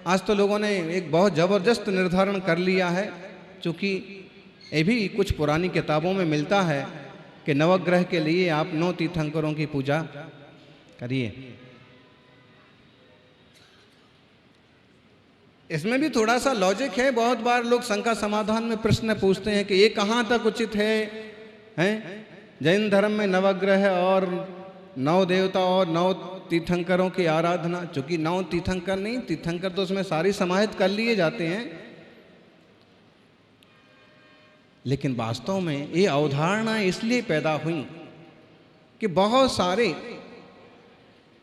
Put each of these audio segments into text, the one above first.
आज तो लोगों ने एक बहुत ज़बरदस्त निर्धारण कर लिया है, चूँकि ये भी कुछ पुरानी किताबों में मिलता है कि नवग्रह के लिए आप 9 तीर्थंकरों की पूजा करिए। इसमें भी थोड़ा सा लॉजिक है। बहुत बार लोग शंका समाधान में प्रश्न पूछते हैं कि ये कहाँ तक उचित है, हैं? जैन धर्म में नवग्रह और 9 देवता और 9 तीर्थंकरों की आराधना, चूंकि 9 तीर्थंकर नहीं, तीर्थंकर तो उसमें सारी समाहित कर लिए जाते हैं, लेकिन वास्तव में ये अवधारणा इसलिए पैदा हुई कि बहुत सारे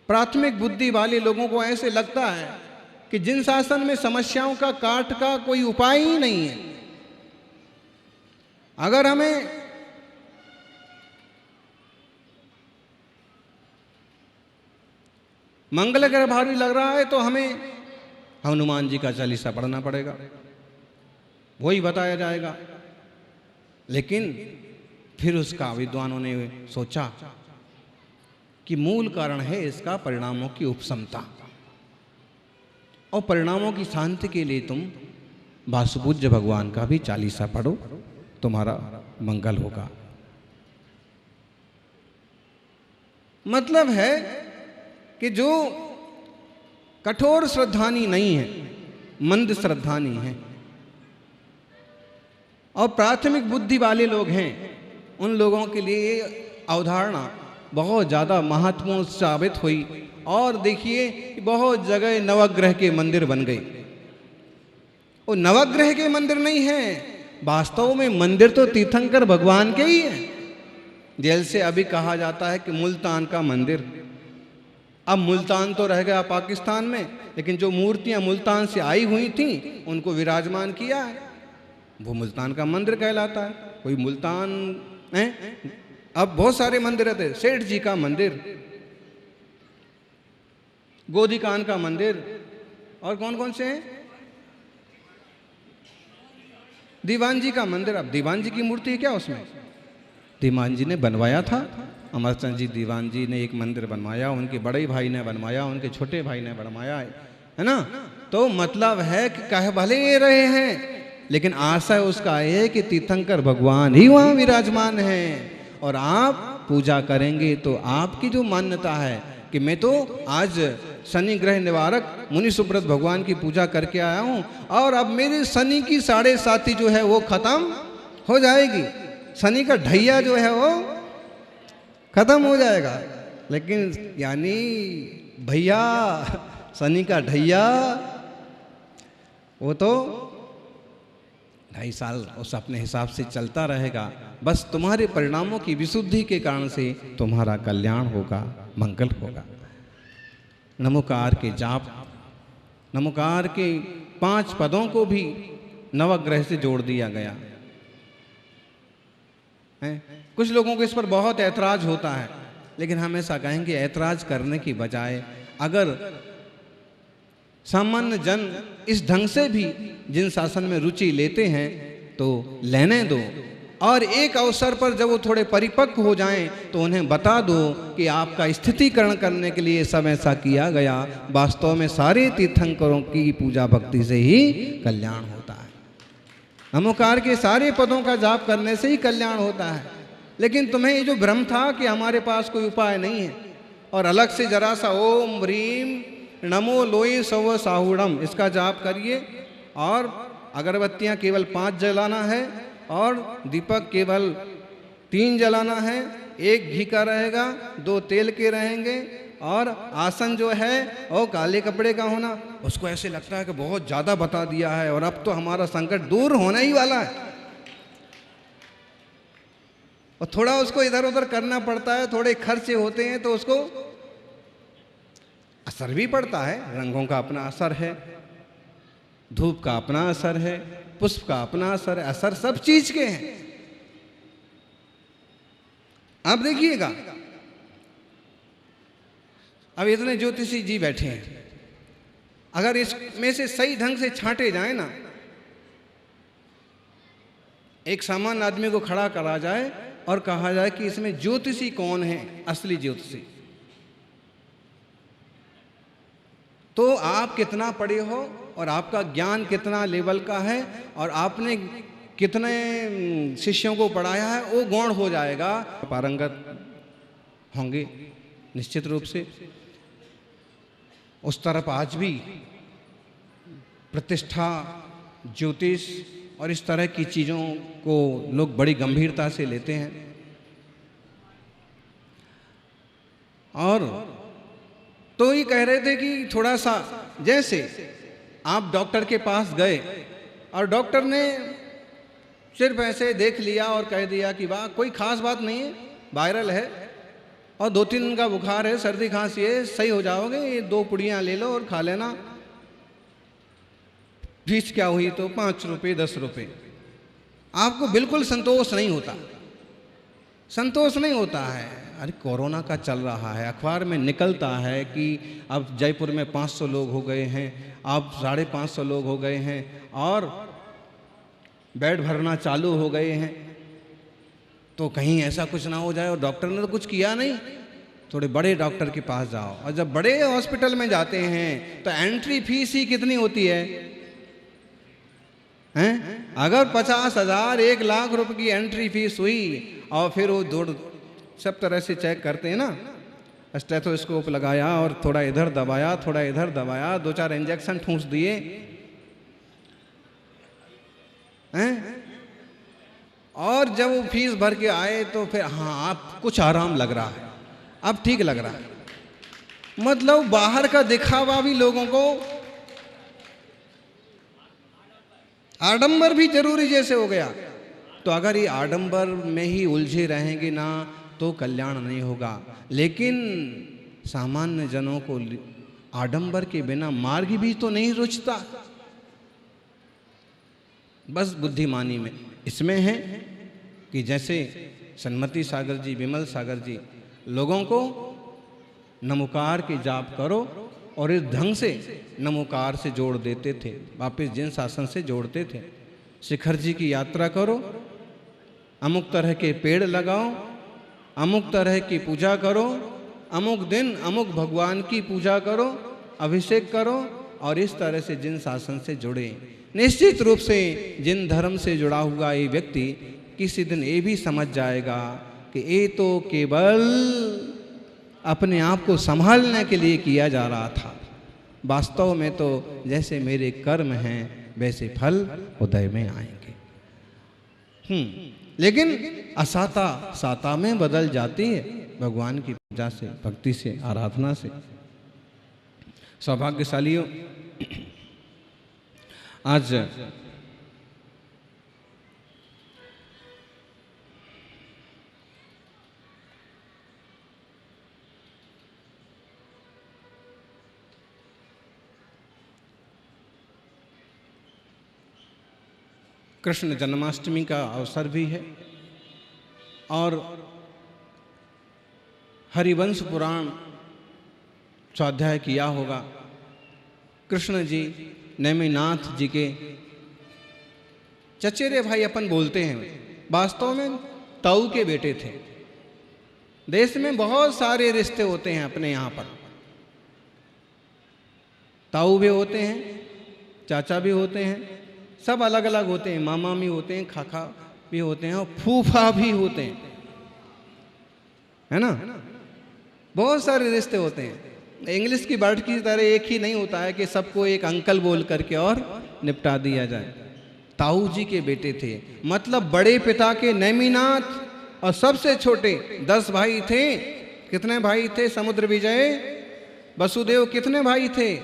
प्राथमिक बुद्धि वाले लोगों को ऐसे लगता है कि जिन शासन में समस्याओं का काट का कोई उपाय ही नहीं है, अगर हमें मंगल ग्रह भारी लग रहा है तो हमें हनुमान जी का चालीसा पढ़ना पड़ेगा, वही बताया जाएगा। लेकिन फिर उसका विद्वानों ने सोचा कि मूल कारण है इसका परिणामों की उपसमता, और परिणामों की शांति के लिए तुम वासुपूज्य भगवान का भी चालीसा पढ़ो, तुम्हारा मंगल होगा। मतलब है कि जो कठोर श्रद्धानी नहीं है, मंद श्रद्धानी है, और प्राथमिक बुद्धि वाले लोग हैं, उन लोगों के लिए अवधारणा बहुत ज़्यादा महत्वपूर्ण साबित हुई। और देखिए बहुत जगह नवग्रह के मंदिर बन गए। वो नवग्रह के मंदिर नहीं है, वास्तव में मंदिर तो तीर्थंकर भगवान के ही है। जैसे अभी कहा जाता है कि मुल्तान का मंदिर, अब मुल्तान तो रह गया पाकिस्तान में, लेकिन जो मूर्तियां मुल्तान से आई हुई थी उनको विराजमान किया है, वो मुल्तान का मंदिर कहलाता है। कोई मुल्तान है, अब बहुत सारे मंदिर थे, सेठ जी का मंदिर, गोदी कान का मंदिर, और कौन कौन से हैं, दीवान जी का मंदिर। अब दीवान जी की मूर्ति है क्या उसमें? दीवान जी ने बनवाया था, अमरचंद जी दीवान जी ने एक मंदिर बनवाया, उनके बड़े भाई ने बनवाया, उनके छोटे भाई ने बनवाया है ना। तो मतलब है कि कह भले रहे हैं, लेकिन आशय उसका है कि तीर्थंकर भगवान ही वहाँ विराजमान है, और आप पूजा करेंगे तो आपकी जो मान्यता है कि मैं तो आज शनि ग्रह निवारक मुनि सुब्रत भगवान की पूजा करके आया हूँ, और अब मेरे शनि की 7.5 जो है वो खत्म हो जाएगी, शनि का ढैया जो है वो खत्म हो जाएगा। लेकिन यानी भैया शनि का ढैया वो तो 2.5 साल उस अपने हिसाब से चलता रहेगा। बस तुम्हारे परिणामों की विशुद्धि के कारण से तुम्हारा कल्याण होगा, मंगल होगा। नमोकार के जाप, नमोकार के 5 पदों को भी नवग्रह से जोड़ दिया गया है। कुछ लोगों को इस पर बहुत ऐतराज होता है, लेकिन हमेशा कहेंगे ऐतराज करने की बजाय अगर सामान्य जन इस ढंग से भी जिन शासन में रुचि लेते हैं तो लेने दो, और एक अवसर पर जब वो थोड़े परिपक्व हो जाएं तो उन्हें बता दो कि आपका स्थितिकरण करने के लिए सब ऐसा किया गया। वास्तव में सारे तीर्थंकरों की पूजा भक्ति से ही कल्याण होता है, नमोकार के सारे पदों का जाप करने से ही कल्याण होता है। लेकिन तुम्हें ये जो भ्रम था कि हमारे पास कोई उपाय नहीं है, और अलग से जरा सा ओम ह्रीम नमो लोई सव साहुड़म इसका जाप करिए, और अगरबत्तियां केवल 5 जलाना है, और दीपक केवल 3 जलाना है, 1 घी का रहेगा, 2 तेल के रहेंगे, और आसन जो है वो काले कपड़े का होना। उसको ऐसे लगता है कि बहुत ज़्यादा बता दिया है और अब तो हमारा संकट दूर होने ही वाला है, और थोड़ा उसको इधर उधर करना पड़ता है, थोड़े खर्चे होते हैं तो उसको असर भी पड़ता है। रंगों का अपना असर है, धूप का अपना असर है, पुष्प का अपना असर है, असर सब चीज के हैं। आप देखिएगा, अब इतने ज्योतिषी जी बैठे हैं, अगर इसमें से सही ढंग से छांटे जाए ना, एक सामान्य आदमी को खड़ा करा जाए और कहा जाए कि इसमें ज्योतिषी कौन है, असली ज्योतिषी। तो आप कितना पढ़े हो और आपका ज्ञान कितना लेवल का है और आपने कितने शिष्यों को पढ़ाया है, वो गौण हो जाएगा। पारंगत होंगे निश्चित रूप से। उस तरफ आज भी प्रतिष्ठा, ज्योतिष और इस तरह की चीज़ों को लोग बड़ी गंभीरता से लेते हैं। और तो ये कह रहे थे कि थोड़ा सा, जैसे आप डॉक्टर के पास गए और डॉक्टर ने सिर्फ ऐसे देख लिया और कह दिया कि वाह कोई खास बात नहीं है, वायरल है और 2-3 दिन का बुखार है, सर्दी खांसी है, सही हो जाओगे, ये 2 पुड़ियाँ ले लो और खा लेना। फीस क्या हुई? तो 5 रुपये 10 रुपये। आपको बिल्कुल संतोष नहीं होता, संतोष नहीं होता है। अरे कोरोना का चल रहा है, अखबार में निकलता है कि अब जयपुर में 500 लोग हो गए हैं, अब 550 लोग हो गए हैं और बेड भरना चालू हो गए हैं। तो कहीं ऐसा कुछ ना हो जाए, और डॉक्टर ने तो कुछ किया नहीं। थोड़े बड़े डॉक्टर के पास जाओ, और जब बड़े हॉस्पिटल में जाते हैं तो एंट्री फीस ही कितनी होती है, हैं? अगर 50,000 1 लाख रुपए की एंट्री फीस हुई और फिर वो दौड़ सब तरह से चेक करते हैं ना, स्टेथोस्कोप लगाया और थोड़ा इधर दबाया, थोड़ा इधर दबाया, 2-4 इंजेक्शन ठूंस दिए, हैं? और जब वो फीस भर के आए तो फिर हाँ आप कुछ आराम लग रहा है, अब ठीक लग रहा है। मतलब बाहर का दिखावा भी लोगों को, आडंबर भी जरूरी जैसे हो गया। तो अगर ये आडंबर में ही उलझे रहेंगे ना तो कल्याण नहीं होगा। लेकिन सामान्य जनों को आडंबर के बिना मार्ग भी तो नहीं रुचता, बस बुद्धिमानी में इसमें है कि जैसे सन्मति सागर जी, विमल सागर जी लोगों को नमोकार के जाप करो और इस ढंग से नमोकार से जोड़ देते थे, वापस जिन शासन से जोड़ते थे। शिखर जी की यात्रा करो, अमुक तरह के पेड़ लगाओ, अमुक तरह की पूजा करो, अमुक दिन अमुक भगवान की पूजा करो, अभिषेक करो, और इस तरह से जिन शासन से जुड़े, निश्चित रूप से जिन धर्म से जुड़ा हुआ ये व्यक्ति किसी दिन ये भी समझ जाएगा कि ये तो केवल अपने आप को संभालने के लिए किया जा रहा था। वास्तव में तो जैसे मेरे कर्म हैं वैसे फल उदय में आएंगे। लेकिन असाता साता में बदल जाती है भगवान की पूजा से, भक्ति से, आराधना से। सौभाग्यशालियों, आज कृष्ण जन्माष्टमी का अवसर भी है और हरिवंश पुराण स्वाध्याय किया होगा। कृष्ण जी नेमिनाथ जी के चचेरे भाई अपन बोलते हैं, वास्तव में ताऊ के बेटे थे। देश में बहुत सारे रिश्ते होते हैं अपने यहाँ पर, ताऊ भी होते हैं, चाचा भी होते हैं, सब अलग अलग होते हैं, मामा भी होते हैं, खाखा भी होते हैं और फूफा भी होते हैं, है ना। बहुत सारे रिश्ते होते हैं। इंग्लिश की वर्ड की तरह एक ही नहीं होता है कि सबको एक अंकल बोल करके और निपटा दिया जाए। ताऊ जी के बेटे थे, मतलब बड़े पिता के नेमिनाथ, और सबसे छोटे 10 भाई थे। कितने भाई थे? समुद्र विजय वसुदेव कितने भाई थे?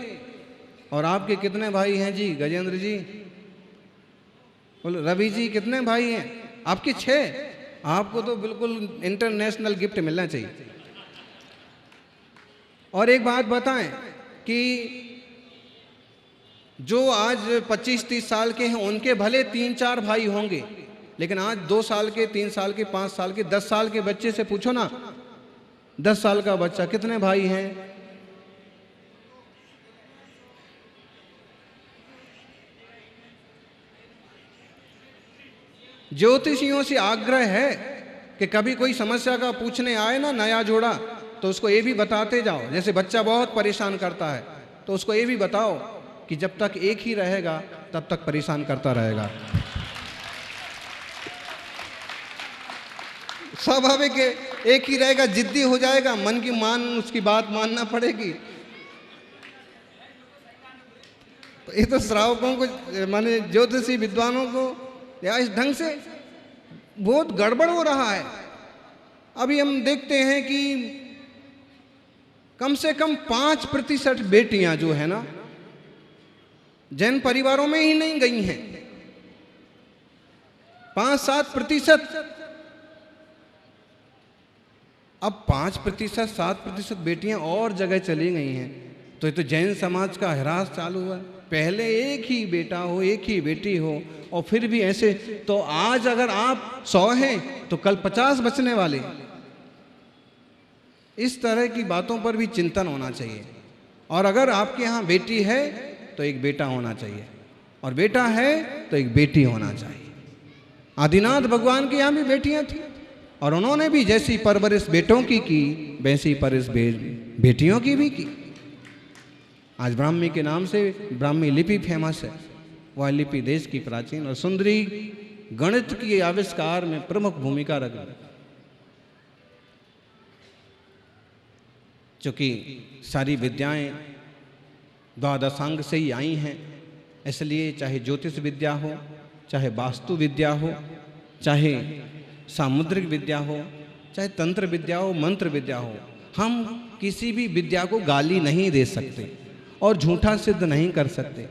और आपके कितने भाई हैं जी? गजेंद्र जी बोलो। रवि जी कितने भाई हैं आपके? 6। आपको तो बिल्कुल इंटरनेशनल गिफ्ट मिलना चाहिए। और एक बात बताएं कि जो आज 25-30 साल के हैं उनके भले 3-4 भाई होंगे, लेकिन आज 2 साल के, 3 साल के, 5 साल के, 10 साल के बच्चे से पूछो ना, 10 साल का बच्चा कितने भाई हैं? ज्योतिषियों से आग्रह है कि कभी कोई समस्या का पूछने आए ना नया जोड़ा, तो उसको ये भी बताते जाओ। जैसे बच्चा बहुत परेशान करता है तो उसको ये भी बताओ कि जब तक एक ही रहेगा तब तक परेशान करता रहेगा। स्वाभाविक है, एक ही रहेगा, जिद्दी हो जाएगा, मन की उसकी बात मानना पड़ेगी। तो ये तो श्रावकों को, माने ज्योतिषी विद्वानों को या इस ढंग से बहुत गड़बड़ हो रहा है। अभी हम देखते हैं कि कम से कम 5% बेटियां जो है ना जैन परिवारों में ही नहीं गई हैं। 5-7%। अब 5%, 7% बेटियां और जगह चली गई हैं, तो ये तो जैन समाज का ह्रास चालू हुआ। पहले एक ही बेटा हो, एक ही बेटी हो, और फिर भी ऐसे। तो आज अगर आप 100 हैं तो कल 50 बचने वाले। इस तरह की बातों पर भी चिंतन होना चाहिए। और अगर आपके यहाँ बेटी है तो एक बेटा होना चाहिए, और बेटा है तो एक बेटी होना चाहिए। आदिनाथ भगवान के यहाँ भी बेटियां थी, और उन्होंने भी जैसी परवरिश बेटों की वैसी परवरिश बेटियों की भी की। आज ब्राह्मी के नाम से ब्राह्मी लिपि फेमस है। वह लिपि देश की प्राचीन और सुंदरी गणित के आविष्कार में प्रमुख भूमिका रख रही। चूंकि सारी विद्याएं द्वादशांग से ही आई हैं, इसलिए चाहे ज्योतिष विद्या हो, चाहे वास्तु विद्या हो, चाहे सामुद्रिक विद्या हो, चाहे तंत्र विद्या हो, मंत्र विद्या हो, हम किसी भी विद्या को गाली नहीं दे सकते और झूठा सिद्ध नहीं कर सकते।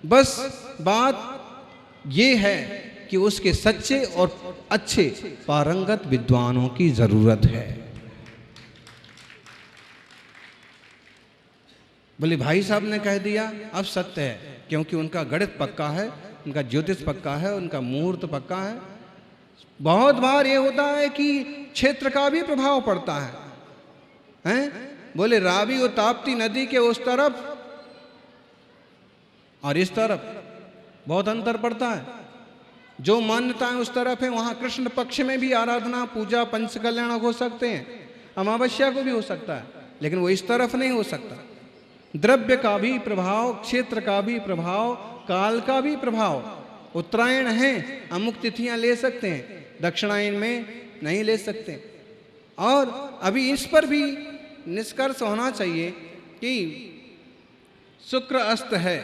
बस बात ये है कि उसके सच्चे और अच्छे पारंगत विद्वानों की जरूरत है। बोले भाई साहब ने कह दिया, अब सत्य है, क्योंकि उनका गणित पक्का है, उनका ज्योतिष पक्का है, उनका मुहूर्त पक्का है। बहुत बार ये होता है कि क्षेत्र का भी प्रभाव पड़ता है, हैं? बोले रावी और ताप्ती नदी के उस तरफ और इस तरफ बहुत अंतर पड़ता है। जो मान्यताएं उस तरफ है, वहां कृष्ण पक्ष में भी आराधना, पूजा, पंचकल्याण हो सकते हैं, अमावस्या को भी हो सकता है, लेकिन वो इस तरफ नहीं हो सकता। द्रव्य का भी प्रभाव, क्षेत्र का भी प्रभाव, काल का भी प्रभाव। उत्तरायण है, अमुक तिथियां ले सकते हैं, दक्षिणायन में नहीं ले सकते। और अभी इस पर भी निष्कर्ष होना चाहिए कि शुक्र अस्त है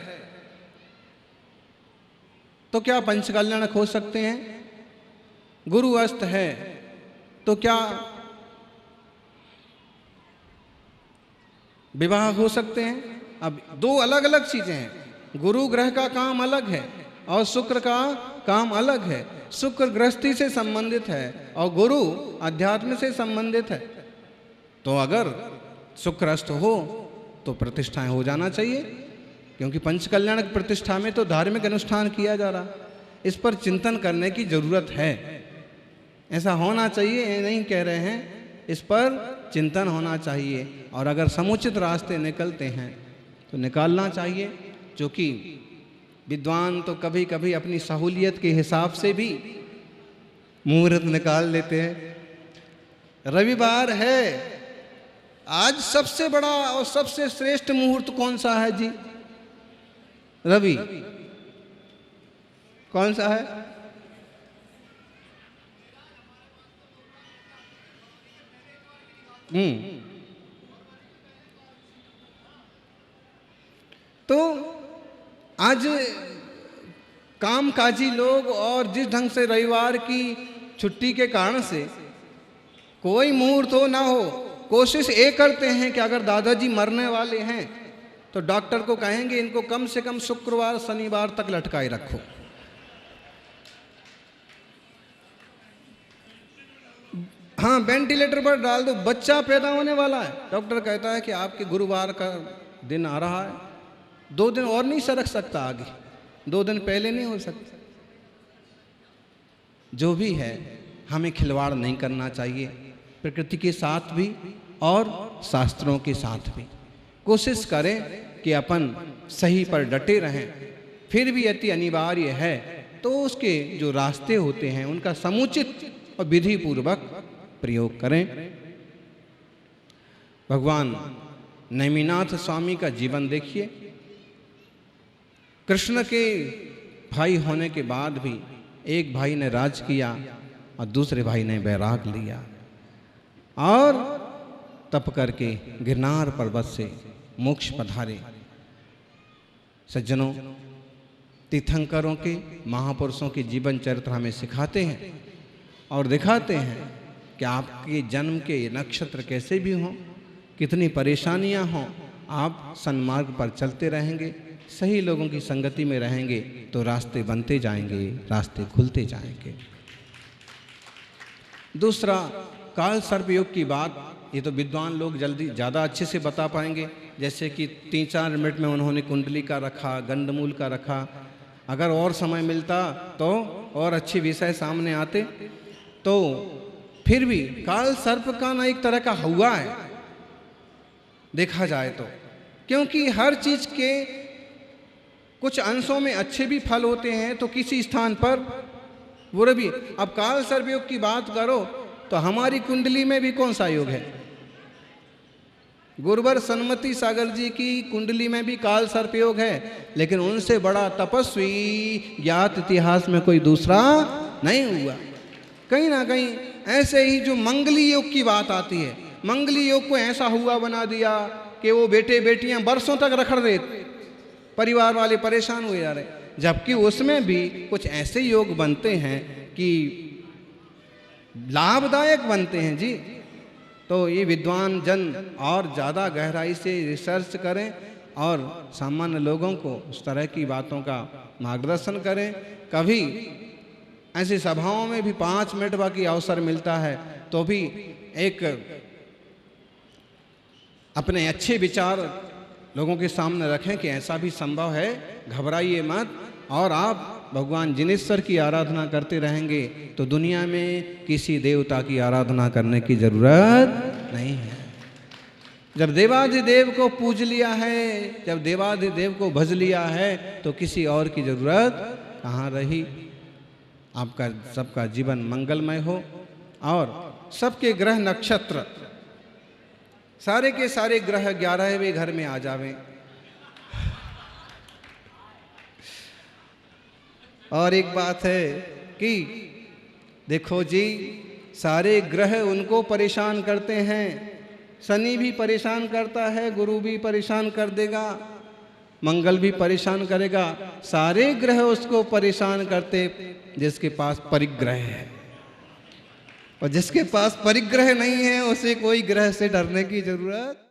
तो क्या पंचकल्याण हो सकते हैं? गुरु अस्त है तो क्या विवाह हो सकते हैं? अब दो अलग अलग चीजें हैं। गुरु ग्रह का काम अलग है और शुक्र का काम अलग है। शुक्र गृहस्थी से संबंधित है और गुरु अध्यात्म से संबंधित है। तो अगर शुक्र अस्त हो तो प्रतिष्ठाएं हो जाना चाहिए, क्योंकि पंचकल्याण प्रतिष्ठा में तो धार्मिक अनुष्ठान किया जा रहा। इस पर चिंतन करने की जरूरत है, ऐसा होना चाहिए, ये नहीं कह रहे हैं, इस पर चिंतन होना चाहिए। और अगर समुचित रास्ते निकलते हैं तो निकालना चाहिए, जो कि विद्वान तो कभी कभी अपनी सहूलियत के हिसाब से भी मुहूर्त निकाल लेते हैं। रविवार है, आज सबसे बड़ा और सबसे श्रेष्ठ मुहूर्त कौन सा है जी? रवि। कौन सा है? तो आज कामकाजी लोग और जिस ढंग से रविवार की छुट्टी के कारण से कोई मुहूर्त हो ना हो, कोशिश ये करते हैं कि अगर दादाजी मरने वाले हैं तो डॉक्टर को कहेंगे इनको कम से कम शुक्रवार शनिवार तक लटकाए रखो। हाँ, वेंटिलेटर पर डाल दो, बच्चा पैदा होने वाला है। डॉक्टर कहता है कि आपके गुरुवार का दिन आ रहा है, 2 दिन और नहीं सरक सकता आगे, 2 दिन पहले नहीं हो सकता। जो भी है, हमें खिलवाड़ नहीं करना चाहिए, प्रकृति के साथ भी और शास्त्रों के साथ भी। कोशिश करें कि अपन सही पर डटे रहें। फिर भी यदि अनिवार्य है तो उसके जो रास्ते होते हैं उनका समुचित और विधि पूर्वक प्रयोग करें। भगवान नेमिनाथ स्वामी का जीवन देखिए। कृष्ण के भाई होने के बाद भी एक भाई ने राज किया और दूसरे भाई ने वैराग लिया और तप करके गिरनार पर्वत से मोक्ष पधारे। सज्जनों, तीर्थंकरों के, महापुरुषों के जीवन चरित्र हमें सिखाते हैं और दिखाते हैं कि आपके जन्म के नक्षत्र कैसे भी हों, कितनी परेशानियां हों, आप सन्मार्ग पर चलते रहेंगे, सही लोगों की संगति में रहेंगे तो रास्ते बनते जाएंगे, रास्ते खुलते जाएंगे। दूसरा, काल सर्प योग की बात, ये तो विद्वान लोग जल्दी ज़्यादा अच्छे से बता पाएंगे। जैसे कि 3-4 मिनट में उन्होंने कुंडली का रखा, गंडमूल का रखा। अगर और समय मिलता तो और अच्छे विषय सामने आते। तो फिर भी काल सर्प का ना एक तरह का हुआ है देखा जाए तो, क्योंकि हर चीज़ के कुछ अंशों में अच्छे भी फल होते हैं तो किसी स्थान पर बुरे भी। अब काल सर्प योग की बात करो तो हमारी कुंडली में भी कौन सा योग है? गुरुवर सन्मति सागर जी की कुंडली में भी काल सर्प योग है, लेकिन उनसे बड़ा तपस्वी ज्ञात इतिहास में कोई दूसरा नहीं हुआ। कहीं ना कहीं ऐसे ही जो मंगली योग की बात आती है, मंगली योग को ऐसा हुआ बना दिया कि वो बेटे बेटियां वर्षों तक रखड़ रहे, परिवार वाले परेशान हुए जा रहे, जबकि उसमें भी कुछ ऐसे योग बनते हैं कि लाभदायक बनते हैं जी। तो ये विद्वान जन और ज़्यादा गहराई से रिसर्च करें और सामान्य लोगों को उस तरह की बातों का मार्गदर्शन करें। कभी ऐसी सभाओं में भी 5 मिनट बाकी अवसर मिलता है तो भी एक अपने अच्छे विचार लोगों के सामने रखें कि ऐसा भी संभव है, घबराइए मत। और आप भगवान जिनेश्वर की आराधना करते रहेंगे तो दुनिया में किसी देवता की आराधना करने की जरूरत नहीं है। जब देवाधिदेव को पूज लिया है, जब देवाधिदेव को भज लिया है तो किसी और की जरूरत कहाँ रही। आपका सबका जीवन मंगलमय हो और सबके ग्रह नक्षत्र, सारे के सारे ग्रह 11वें घर में आ जावें। और एक बात है कि देखो जी, सारे ग्रह उनको परेशान करते हैं। शनि भी परेशान करता है, गुरु भी परेशान कर देगा, मंगल भी परेशान करेगा। सारे ग्रह उसको परेशान करते जिसके पास परिग्रह है, और जिसके पास परिग्रह नहीं है उसे कोई ग्रह से डरने की जरूरत